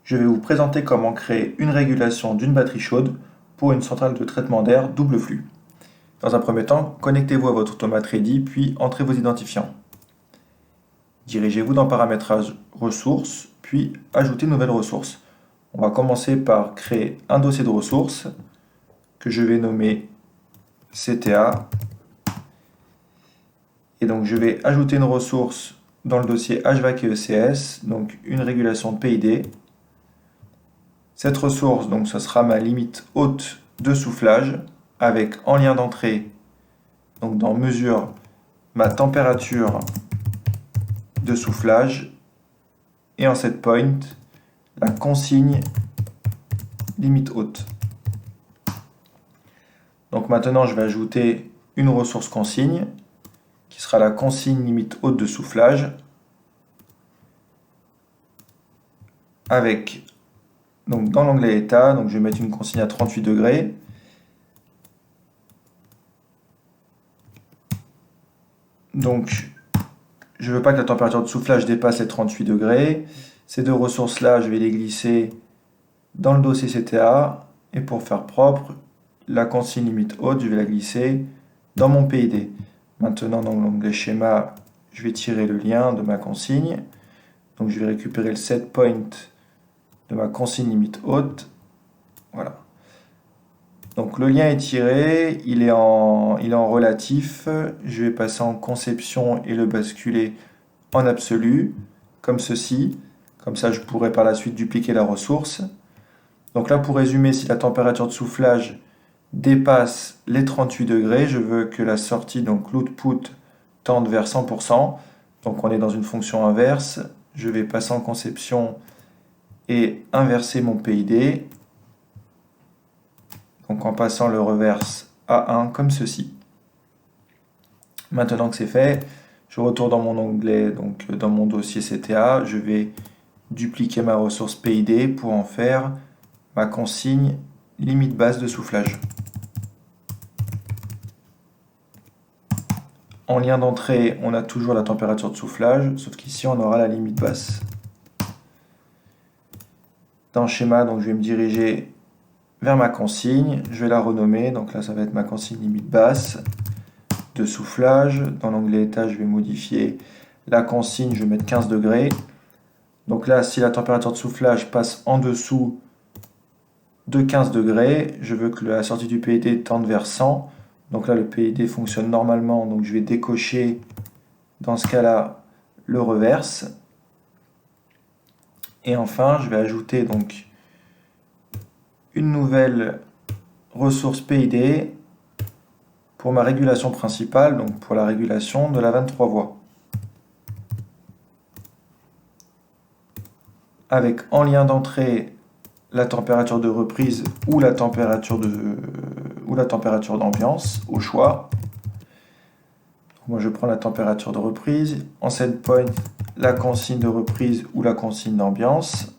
Je vais vous présenter comment créer une régulation d'une batterie chaude pour une centrale de traitement d'air double flux. Dans un premier temps, connectez-vous à votre automate ready, puis entrez vos identifiants. Dirigez-vous dans Paramétrage ressources, puis ajoutez une nouvelle ressource. On va commencer par créer un dossier de ressources que je vais nommer CTA. Et donc je vais ajouter une ressource dans le dossier HVAC et ECS, donc une régulation de PID. Cette ressource, donc, ce sera ma limite haute de soufflage avec en lien d'entrée, donc dans mesure, ma température de soufflage et en set point, la consigne limite haute. Donc maintenant, je vais ajouter une ressource consigne qui sera la consigne limite haute de soufflage avec, donc dans l'onglet état, donc je vais mettre une consigne à 38 degrés. Donc, je ne veux pas que la température de soufflage dépasse les 38 degrés. Ces deux ressources-là, je vais les glisser dans le dossier CTA. Et pour faire propre, la consigne limite haute, je vais la glisser dans mon PID. Maintenant, dans l'onglet schéma, je vais tirer le lien de ma consigne. Donc, je vais récupérer le set point de ma consigne limite haute. Voilà. Donc le lien est tiré, il est en relatif. Je vais passer en conception et le basculer en absolu, comme ceci. Comme ça, je pourrai par la suite dupliquer la ressource. Donc là, pour résumer, si la température de soufflage dépasse les 38 degrés, je veux que la sortie, donc l'output, tende vers 100%. Donc on est dans une fonction inverse. Je vais passer en conception et inverser mon PID. Donc en passant le reverse à 1 comme ceci. Maintenant que c'est fait, je retourne dans mon onglet, donc dans mon dossier CTA, je vais dupliquer ma ressource PID pour en faire ma consigne limite basse de soufflage. En lien d'entrée, on a toujours la température de soufflage, sauf qu'ici on aura la limite basse. Dans le schéma, donc je vais me diriger vers ma consigne, je vais la renommer, donc là ça va être ma consigne limite basse de soufflage. Dans l'onglet état, je vais modifier la consigne, je vais mettre 15 degrés. Donc là, si la température de soufflage passe en dessous de 15 degrés, je veux que la sortie du PID tende vers 100. Donc là, le PID fonctionne normalement, donc je vais décocher dans ce cas-là le reverse. Et enfin, je vais ajouter donc une nouvelle ressource PID pour ma régulation principale, donc pour la régulation de la 23 voies. Avec en lien d'entrée la température de reprise ou la température d'ambiance au choix. Moi je prends la température de reprise. En set point, la consigne de reprise ou la consigne d'ambiance.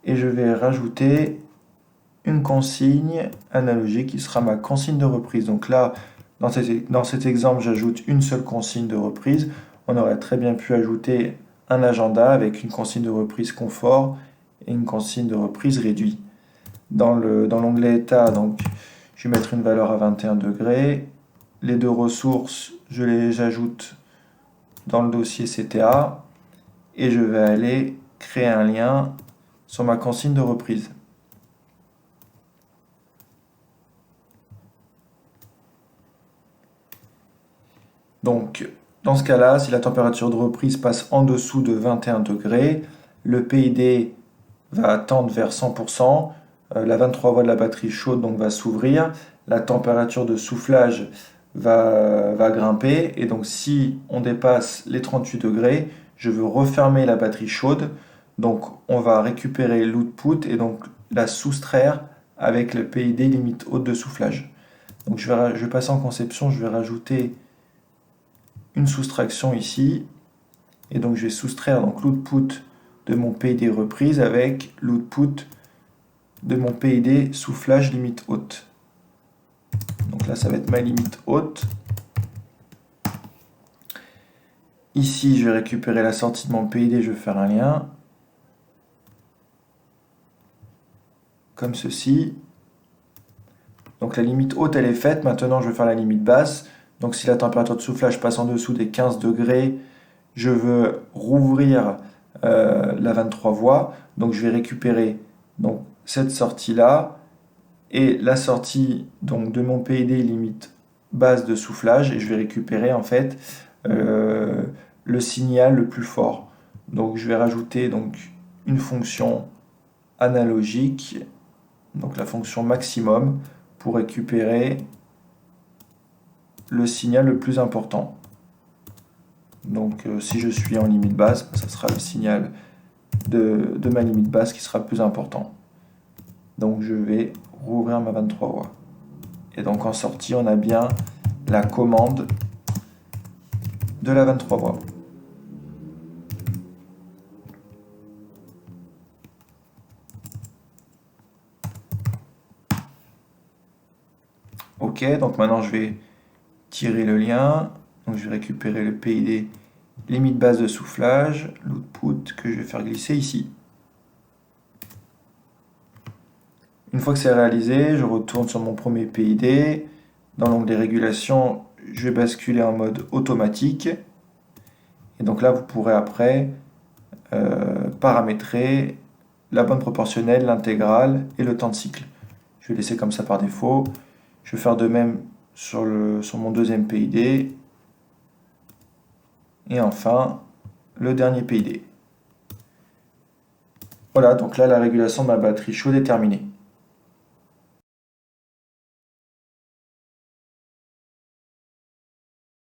Et je vais rajouter une consigne analogique qui sera ma consigne de reprise. Donc là, dans cet exemple, j'ajoute une seule consigne de reprise. On aurait très bien pu ajouter un agenda avec une consigne de reprise confort et une consigne de reprise réduit. Dans l'onglet état, donc, je vais mettre une valeur à 21 degrés. Les deux ressources, je les ajoute dans le dossier CTA et je vais aller créer un lien sur ma consigne de reprise. Donc, dans ce cas-là, si la température de reprise passe en dessous de 21 degrés, le PID va tendre vers 100%, la 23 voies de la batterie chaude donc, va s'ouvrir, la température de soufflage va grimper, et donc si on dépasse les 38 degrés, je veux refermer la batterie chaude, donc on va récupérer l'output et donc la soustraire avec le PID limite haute de soufflage. Donc je vais passer en conception, je vais rajouter une soustraction ici, et donc je vais soustraire l'output de mon PID reprise avec l'output de mon PID soufflage limite haute. Donc là ça va être ma limite haute. Ici, je vais récupérer la sortie de mon PID, je vais faire un lien. Comme ceci. Donc la limite haute, elle est faite. Maintenant, je vais faire la limite basse. Donc si la température de soufflage passe en dessous des 15 degrés, je veux rouvrir la 23 voies. Donc je vais récupérer donc, cette sortie-là et la sortie donc, de mon PID limite basse de soufflage. Et je vais récupérer en fait le signal le plus fort. Donc je vais rajouter donc, une fonction analogique, donc la fonction maximum, pour récupérer le signal le plus important. Donc si je suis en limite basse, ça sera le signal de ma limite basse qui sera le plus important. Donc je vais rouvrir ma 23 voies. Et donc en sortie, on a bien la commande de la 23 voies. Ok, donc maintenant je vais tirer le lien. Donc je vais récupérer le PID limite basse de soufflage, l'output que je vais faire glisser ici. Une fois que c'est réalisé, je retourne sur mon premier PID. Dans l'onglet régulation, je vais basculer en mode automatique. Et donc là, vous pourrez après paramétrer la bonne proportionnelle, l'intégrale et le temps de cycle. Je vais laisser comme ça par défaut. Je vais faire de même sur mon deuxième PID. Et enfin, le dernier PID. Voilà, donc là, la régulation de ma batterie chaude est terminée.